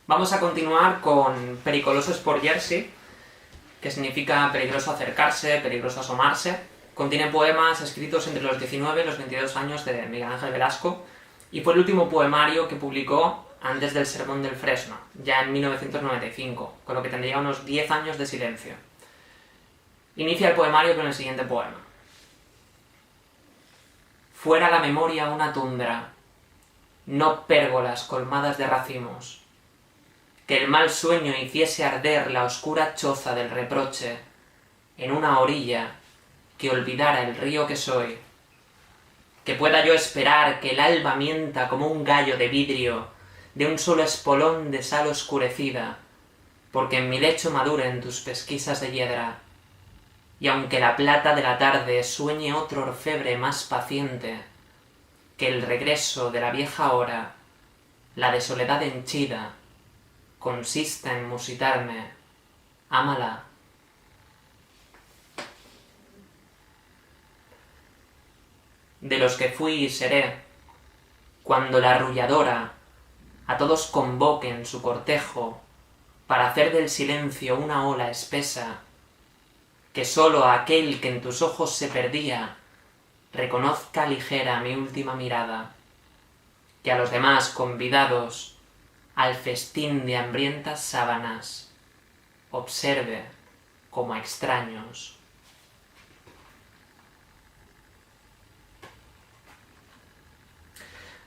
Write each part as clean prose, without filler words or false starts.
Vamos a continuar con Pericoloso Sport Jersey, que significa peligroso acercarse, peligroso asomarse. Contiene poemas escritos entre los 19 y los 22 años de Miguel Ángel Velasco, y fue el último poemario que publicó antes del Sermón del Fresno, ya en 1995, con lo que tendría unos 10 años de silencio. Inicia el poemario con el siguiente poema. Fuera la memoria una tundra, no pérgolas colmadas de racimos. Que el mal sueño hiciese arder la oscura choza del reproche en una orilla que olvidara el río que soy. Que pueda yo esperar que el alba mienta como un gallo de vidrio de un solo espolón de sal oscurecida, porque en mi lecho maduren tus pesquisas de hiedra. Y aunque la plata de la tarde sueñe otro orfebre más paciente, que el regreso de la vieja hora, la de soledad henchida, consista en musitarme, ámala. De los que fui y seré, cuando la arrulladora a todos convoque en su cortejo para hacer del silencio una ola espesa, que sólo aquel que en tus ojos se perdía reconozca ligera mi última mirada, que a los demás convidados al festín de hambrientas sábanas observe como a extraños.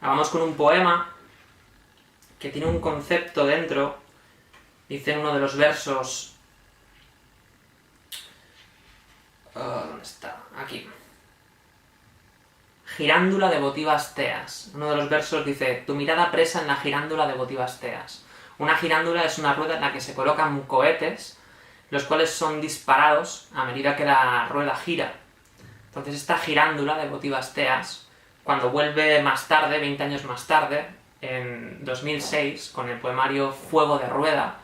Vamos con un poema que tiene un concepto dentro. Dice en uno de los versos... ¿dónde está? Aquí. Girándula de votivas teas. Uno de los versos dice: tu mirada presa en la girándula de votivas teas. Una girándula es una rueda en la que se colocan cohetes, los cuales son disparados a medida que la rueda gira. Entonces esta girándula de votivas teas, cuando vuelve más tarde, 20 años más tarde, en 2006, con el poemario Fuego de Rueda,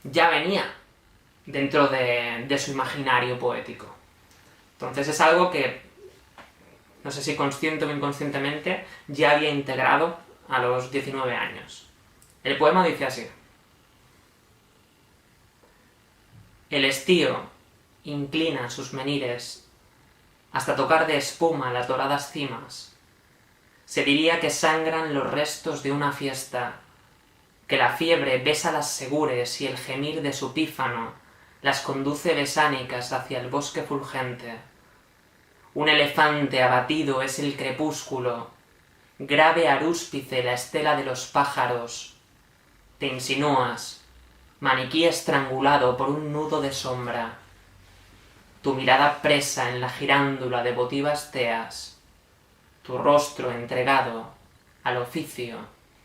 ya venía dentro de su imaginario poético. Entonces es algo que, no sé si consciente o inconscientemente, ya había integrado a los 19 años. El poema dice así: el estío inclina sus menires hasta tocar de espuma las doradas cimas. Se diría que sangran los restos de una fiesta, que la fiebre besa las segures y el gemir de su pífano las conduce besánicas hacia el bosque fulgente. Un elefante abatido es el crepúsculo, grave arúspice la estela de los pájaros. Te insinúas, maniquí estrangulado por un nudo de sombra, tu mirada presa en la girándula de votivas teas, tu rostro entregado al oficio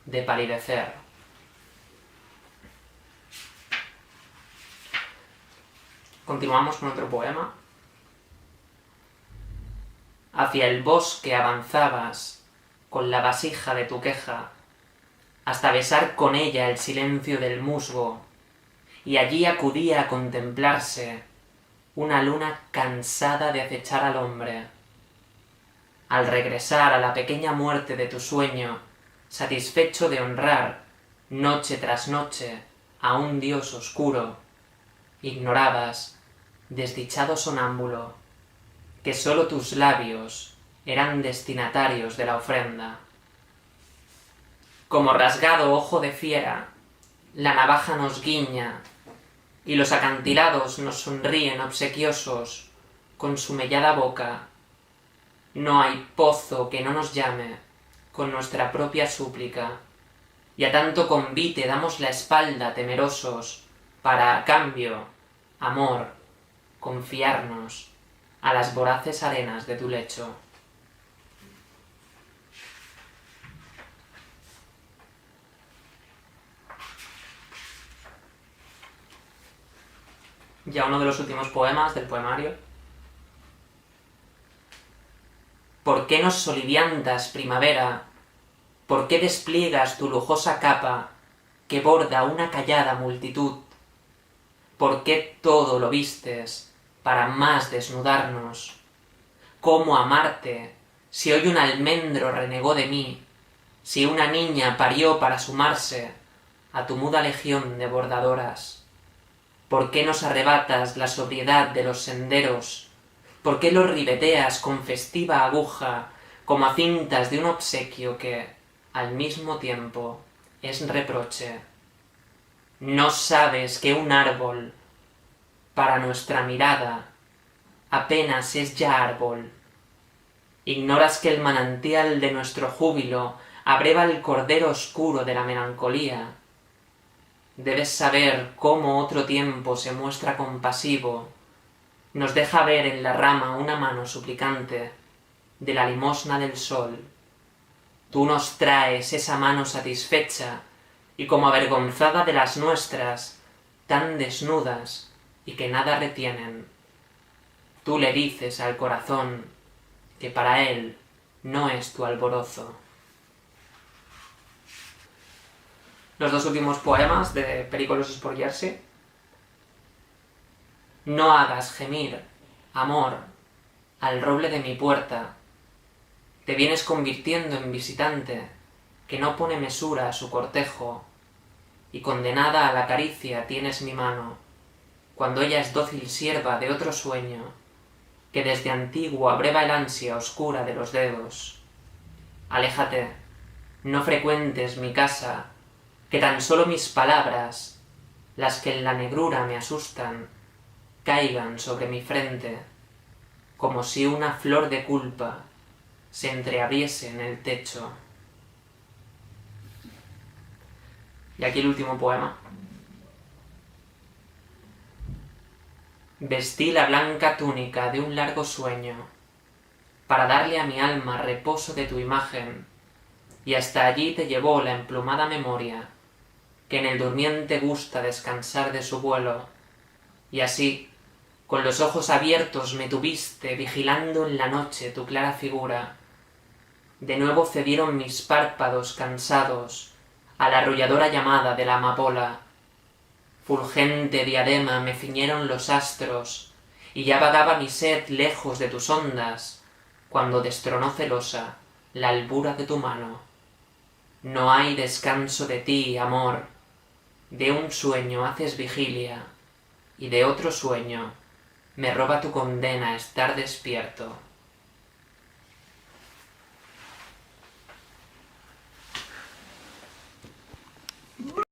de palidecer. Continuamos con otro poema. Hacia el bosque avanzabas con la vasija de tu queja, hasta besar con ella el silencio del musgo, y allí acudía a contemplarse una luna cansada de acechar al hombre. Al regresar a la pequeña muerte de tu sueño, satisfecho de honrar, noche tras noche, a un dios oscuro, ignorabas, desdichado sonámbulo, que sólo tus labios eran destinatarios de la ofrenda. Como rasgado ojo de fiera, la navaja nos guiña, y los acantilados nos sonríen obsequiosos con su mellada boca. No hay pozo que no nos llame con nuestra propia súplica, y a tanto convite damos la espalda temerosos para, a cambio, amor, confiarnos a las voraces arenas de tu lecho. Ya uno de los últimos poemas del poemario. ¿Por qué nos soliviantas, primavera? ¿Por qué despliegas tu lujosa capa que borda una callada multitud? ¿Por qué todo lo vistes para más desnudarnos? ¿Cómo amarte si hoy un almendro renegó de mí? Si una niña parió para sumarse a tu muda legión de bordadoras? ¿Por qué nos arrebatas la sobriedad de los senderos? ¿Por qué los ribeteas con festiva aguja, como a cintas de un obsequio que, al mismo tiempo, es reproche? ¿No sabes que un árbol, para nuestra mirada, apenas es ya árbol? ¿Ignoras que el manantial de nuestro júbilo abreva el cordero oscuro de la melancolía? Debes saber cómo otro tiempo se muestra compasivo, nos deja ver en la rama una mano suplicante de la limosna del sol. Tú nos traes esa mano satisfecha y como avergonzada de las nuestras, tan desnudas y que nada retienen. Tú le dices al corazón que para él no es tu alborozo. Los dos últimos poemas de Perico Sport Jersey. No hagas gemir, amor, al roble de mi puerta. Te vienes convirtiendo en visitante que no pone mesura a su cortejo, y condenada a la caricia tienes mi mano, cuando ella es dócil sierva de otro sueño, que desde antiguo abreva el ansia oscura de los dedos. Aléjate, no frecuentes mi casa, que tan solo mis palabras, las que en la negrura me asustan, caigan sobre mi frente, como si una flor de culpa se entreabriese en el techo. Y aquí el último poema. Vestí la blanca túnica de un largo sueño, para darle a mi alma reposo de tu imagen, y hasta allí te llevó la emplumada memoria, que en el durmiente gusta descansar de su vuelo, y así, con los ojos abiertos me tuviste vigilando en la noche tu clara figura. De nuevo cedieron mis párpados cansados a la arrulladora llamada de la amapola. Fulgente diadema me ciñeron los astros, y ya vagaba mi sed lejos de tus ondas, cuando destronó celosa la albura de tu mano. No hay descanso de ti, amor, de un sueño haces vigilia, y de otro sueño me roba tu condena estar despierto.